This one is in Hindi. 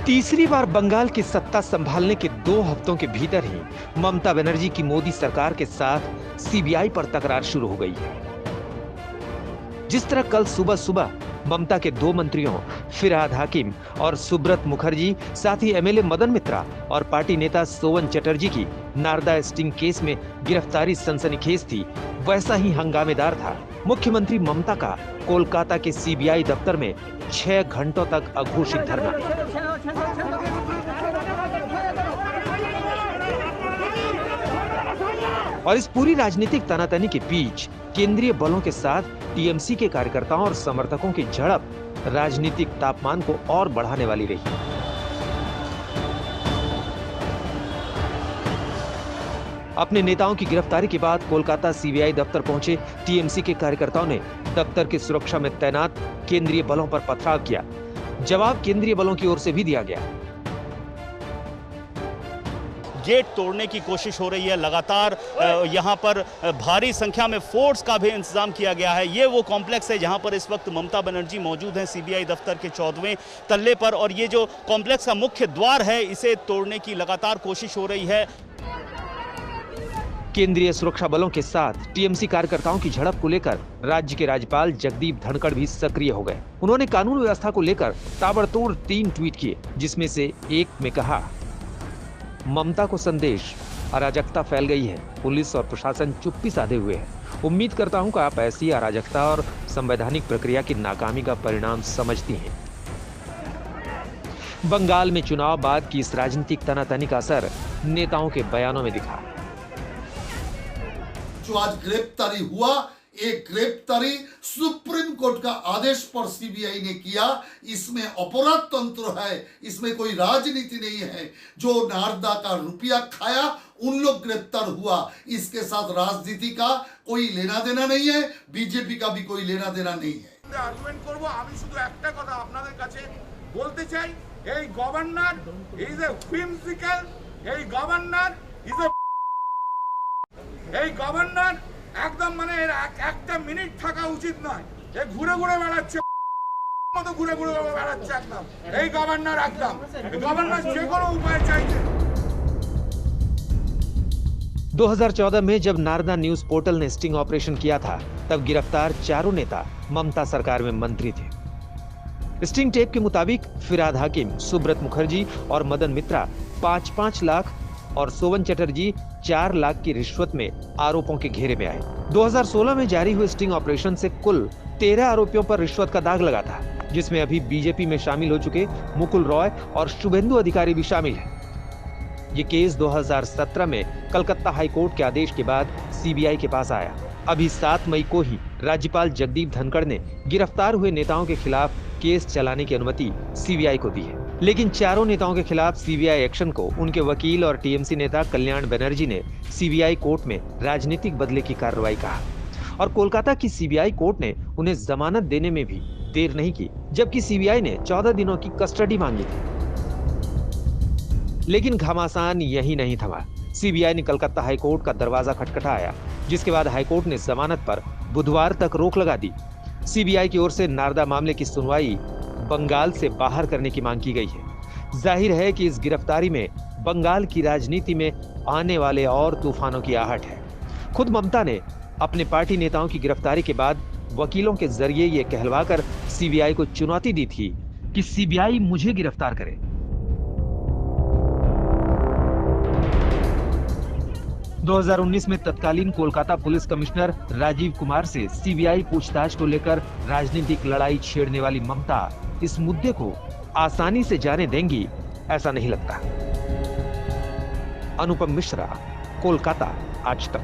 तीसरी बार बंगाल की सत्ता संभालने के 2 हफ्तों के भीतर ही ममता बनर्जी की मोदी सरकार के साथ सीबीआई पर तकरार शुरू हो गई है। जिस तरह कल सुबह सुबह ममता के 2 मंत्रियों फिरहाद हाकिम और सुब्रत मुखर्जी, साथ ही एमएलए मदन मित्रा और पार्टी नेता सोवन चटर्जी की नारदा स्टिंग केस में गिरफ्तारी सनसनीखेज थी, वैसा ही हंगामेदार था मुख्यमंत्री ममता का कोलकाता के सीबीआई दफ्तर में 6 घंटों तक अघोषित धरना। और इस पूरी राजनीतिक तनातनी के बीच केंद्रीय बलों के साथ टीएमसी के कार्यकर्ताओं और समर्थकों की झड़प राजनीतिक तापमान को और बढ़ाने वाली रही। अपने नेताओं की गिरफ्तारी के बाद कोलकाता सीबीआई दफ्तर पहुंचे टीएमसी के कार्यकर्ताओं ने दफ्तर की सुरक्षा में तैनात केंद्रीय बलों पर पथराव किया। जवाब केंद्रीय बलों की ओर से भी दिया गया। गेट तोड़ने की कोशिश हो रही है। लगातार यहां पर भारी संख्या में फोर्स का भी इंतजाम किया गया है। ये वो कॉम्प्लेक्स है जहां पर इस वक्त ममता बनर्जी मौजूद हैं, सीबीआई दफ्तर के 14वें तल्ले पर। और ये जो कॉम्प्लेक्स का मुख्य द्वार है, इसे तोड़ने की लगातार कोशिश हो रही है। केंद्रीय सुरक्षा बलों के साथ टीएमसी कार्यकर्ताओं की झड़प को लेकर राज्य के राज्यपाल जगदीप धनखड़ भी सक्रिय हो गए। उन्होंने कानून व्यवस्था को लेकर ताबड़तोड़ 3 ट्वीट किए, जिसमें से एक में कहा, ममता को संदेश, अराजकता फैल गई है, पुलिस और प्रशासन चुप्पी साधे हुए है। उम्मीद करता हूं कि आप ऐसी अराजकता और संवैधानिक प्रक्रिया की नाकामी का परिणाम समझती हैं। बंगाल में चुनाव बाद की इस राजनीतिक तनातनी का असर नेताओं के बयानों में दिखा। जो आज गिरफ्तारी हुआ, एक गिरफ्तारी सुप्रीम कोर्ट का आदेश पर सीबीआई ने किया। इसमें अपराध तंत्र है, इसमें कोई राजनीति नहीं है। जो नारदा का रुपया खाया उन लोग गिरफ्तार हुआ। इसके साथ राजनीति का कोई लेना देना नहीं है, बीजेपी का भी कोई लेना देना नहीं है। आर्गुमेंट করব, আমি শুধু একটা কথা আপনাদের কাছে বলতে চাই, এই গভর্নর ইজ এ whimsical, এই গভর্নর ইজ এ এই গভর্নর একদম মানে একটা মিনিট থাকা উচিত নয়। এ ঘুরে ঘুরে বেড়াচ্ছে, মতো ঘুরে ঘুরে বেড়াচ্ছে একদম। এই গভর্নর একদম গভর্নর যে কোনো উপায় চাইছে। 2014 में जब नारदा न्यूज पोर्टल ने स्टिंग ऑपरेशन किया था, तब गिरफ्तार 4 नेता ममता सरकार में मंत्री थे। स्टिंग टेप के मुताबिक फिरहाद हाकिम, सुब्रत मुखर्जी और मदन मित्रा 5-5 लाख और सोवन चटर्जी 4 लाख की रिश्वत में आरोपों के घेरे में आए। 2016 में जारी हुए स्टिंग ऑपरेशन से कुल 13 आरोपियों पर रिश्वत का दाग लगा था, जिसमें अभी बीजेपी में शामिल हो चुके मुकुल रॉय और शुभेंदु अधिकारी भी शामिल हैं। ये केस 2017 में कलकत्ता हाई कोर्ट के आदेश के बाद सीबीआई के पास आया। अभी 7 मई को ही राज्यपाल जगदीप धनखड़ ने गिरफ्तार हुए नेताओं के खिलाफ केस चलाने की अनुमति सीबीआई को दी है। लेकिन चारों नेताओं के खिलाफ सीबीआई एक्शन को उनके वकील और टीएमसी नेता कल्याण बनर्जी ने सीबीआई कोर्ट में राजनीतिक बदले की कार्रवाई कहा। और कोलकाता की सीबीआई कोर्ट ने उन्हें जमानत देने में भी देर नहीं की, जबकि सीबीआई ने 14 दिनों की कस्टडी मांगी थी। लेकिन घमासान यही नहीं थमा। सीबीआई ने कलकत्ता हाईकोर्ट का दरवाजा खटखटाया, जिसके बाद हाईकोर्ट ने जमानत पर बुधवार तक रोक लगा दी। सीबीआई की ओर से नारदा मामले की सुनवाई बंगाल से बाहर करने की मांग की गई है। जाहिर है कि इस गिरफ्तारी में बंगाल की राजनीति में आने वाले और तूफानों की आहट है। खुद ममता ने अपने पार्टी नेताओं की गिरफ्तारी के बाद वकीलों के जरिए ये कहलवाकर सीबीआई को चुनौती दी थी कि सीबीआई मुझे गिरफ्तार करे। 2019 में तत्कालीन कोलकाता पुलिस कमिश्नर राजीव कुमार से सीबीआई पूछताछ को लेकर राजनीतिक लड़ाई छेड़ने वाली ममता इस मुद्दे को आसानी से जाने देंगी, ऐसा नहीं लगता। अनुपम मिश्रा, कोलकाता, आज तक।